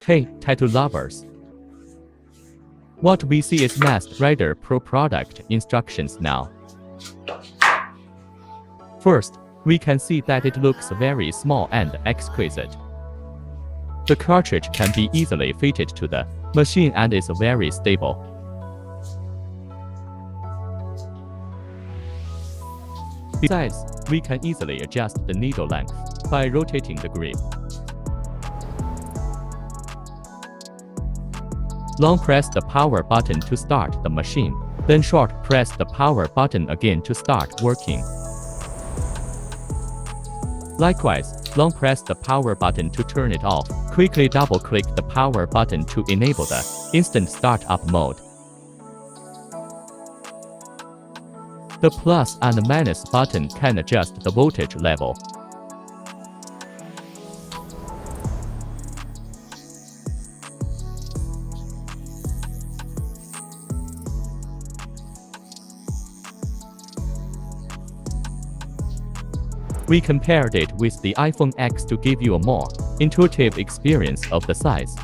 Hey, tattoo lovers! What we see is Mast Rider Pro product instructions now. First, we can see that it looks very small and exquisite. The cartridge can be easily fitted to the machine and is very stable. Besides, we can easily adjust the needle length by rotating the grip. Long press the power button to start the machine, then short press the power button again to start working. Likewise, long press the power button to turn it off. Quickly double-click the power button to enable the instant startup mode. The plus and minus button can adjust the voltage level. We compared it with the iPhone X to give you a more intuitive experience of the size.